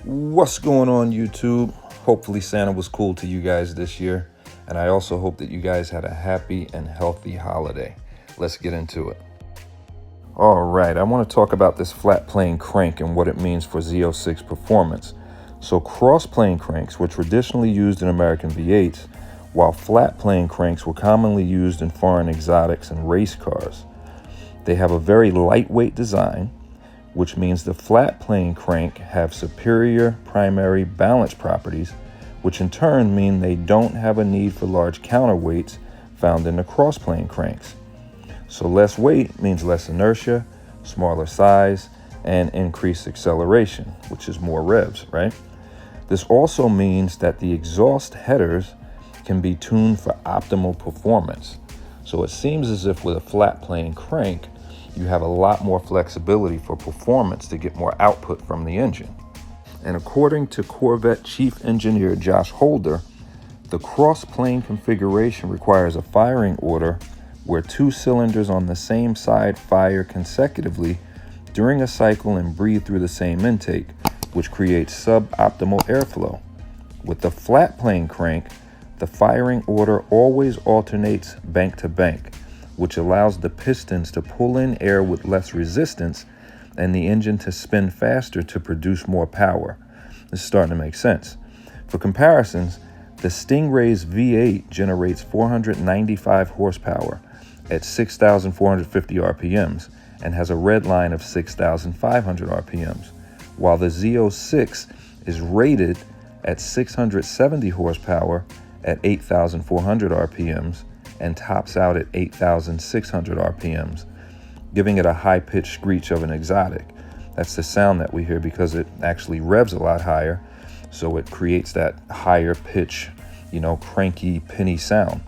What's going on, YouTube? Hopefully Santa was cool to you guys this year, and I also hope that you guys had a happy and healthy holiday. Let's get into it. All right, I want to talk about this flat plane crank and what it means for Z06 performance. So cross plane cranks were traditionally used in American V8s, while flat plane cranks were commonly used in foreign exotics and race cars. They have a very lightweight design, which means the flat plane crank have superior primary balance properties, which in turn mean they don't have a need for large counterweights found in the cross plane cranks. So less weight means less inertia, smaller size, and increased acceleration, which is more revs, right? This also means that the exhaust headers can be tuned for optimal performance. So it seems as if with a flat plane crank, you have a lot more flexibility for performance to get more output from the engine. And according to Corvette chief engineer Josh Holder, the cross-plane configuration requires a firing order where two cylinders on the same side fire consecutively during a cycle and breathe through the same intake, which creates suboptimal airflow. With the flat plane crank, the firing order always alternates bank to bank, which allows the pistons to pull in air with less resistance and the engine to spin faster to produce more power. This is starting to make sense. For comparisons, the Stingray's V8 generates 495 horsepower at 6,450 RPMs and has a red line of 6,500 RPMs, while the Z06 is rated at 670 horsepower at 8,400 RPMs and tops out at 8,600 RPMs, giving it a high-pitched screech of an exotic. That's the sound that we hear because it actually revs a lot higher, so it creates that higher pitch, cranky, pinny sound,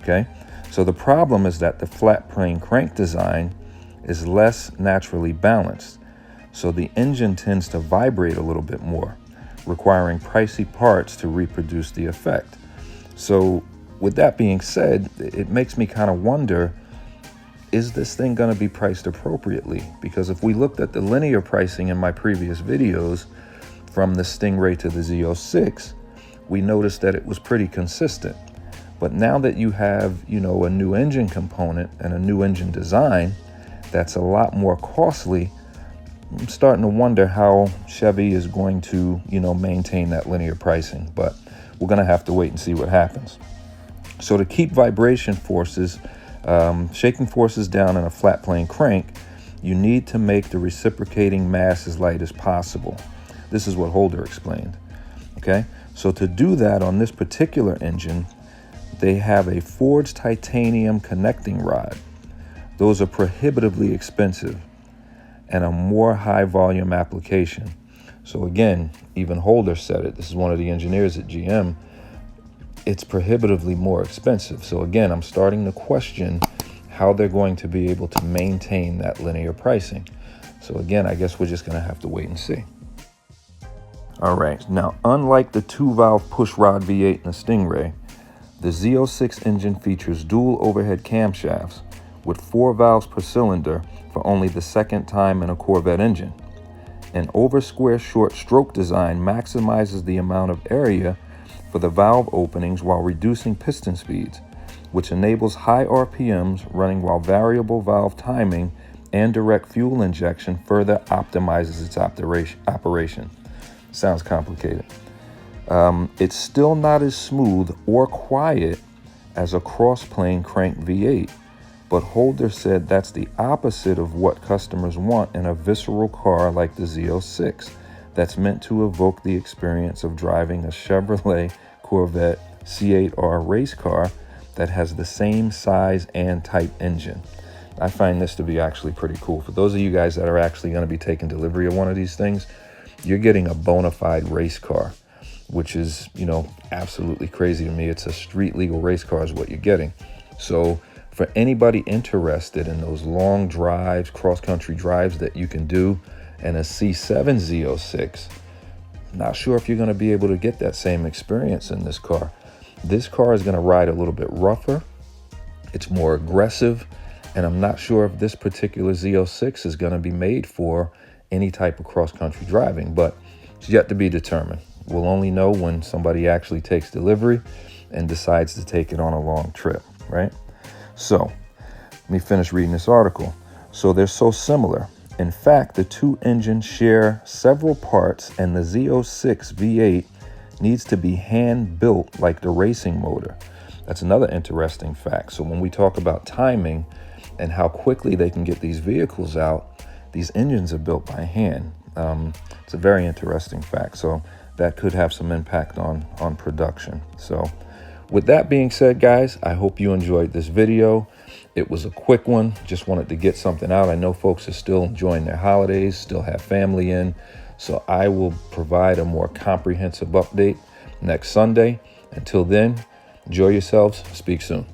okay? So the problem is that the flat plane crank design is less naturally balanced, so the engine tends to vibrate a little bit more, requiring pricey parts to reproduce the effect. So with that being said, it makes me kind of wonder, is this thing going to be priced appropriately? Because if we looked at the linear pricing in my previous videos from the Stingray to the Z06, we noticed that it was pretty consistent. But now that you have, a new engine component and a new engine design that's a lot more costly, I'm starting to wonder how Chevy is going to, maintain that linear pricing. But we're going to have to wait and see what happens. So to keep vibration forces, shaking forces down in a flat plane crank, you need to make the reciprocating mass as light as possible. This is what Holder explained. Okay, so to do that on this particular engine, they have a forged titanium connecting rod. Those are prohibitively expensive and a more high volume application. So again, even Holder said it. This is one of the engineers at GM. It's prohibitively more expensive. So again, I'm starting to question how they're going to be able to maintain that linear pricing. So again, I guess we're just going to have to wait and see. All right, now unlike the 2-valve pushrod V8 and the Stingray, the Z06 engine features dual overhead camshafts with 4 valves per cylinder for only the second time in a Corvette engine. An over-square short stroke design maximizes the amount of area for the valve openings while reducing piston speeds, which enables high RPMs running while variable valve timing and direct fuel injection further optimizes its operation. Sounds complicated. It's still not as smooth or quiet as a cross-plane crank V8, but Holder said that's the opposite of what customers want in a visceral car like the Z06 that's meant to evoke the experience of driving a Chevrolet Corvette C8R race car that has the same size and type engine. I find this to be actually pretty cool. For those of you guys that are actually going to be taking delivery of one of these things, you're getting a bona fide race car, which is, absolutely crazy to me. It's a street legal race car is what you're getting. So for anybody interested in those long drives, cross-country drives that you can do in a C7 Z06, not sure if you're going to be able to get that same experience in this car. This car is going to ride a little bit rougher. It's more aggressive. And I'm not sure if this particular Z06 is going to be made for any type of cross-country driving. But It's yet to be determined. We'll only know when somebody actually takes delivery and decides to take it on a long trip, right? So let me finish reading this article. So they're so similar. In fact, the two engines share several parts, and the Z06 V8 needs to be hand built like the racing motor. That's another interesting fact. So when we talk about timing and how quickly they can get these vehicles out, these engines are built by hand. It's a very interesting fact. So that could have some impact on production. So with that being said, guys, I hope you enjoyed this video. It was a quick one. Just wanted to get something out. I know folks are still enjoying their holidays, still have family in. So I will provide a more comprehensive update next Sunday. Until then, enjoy yourselves. Speak soon.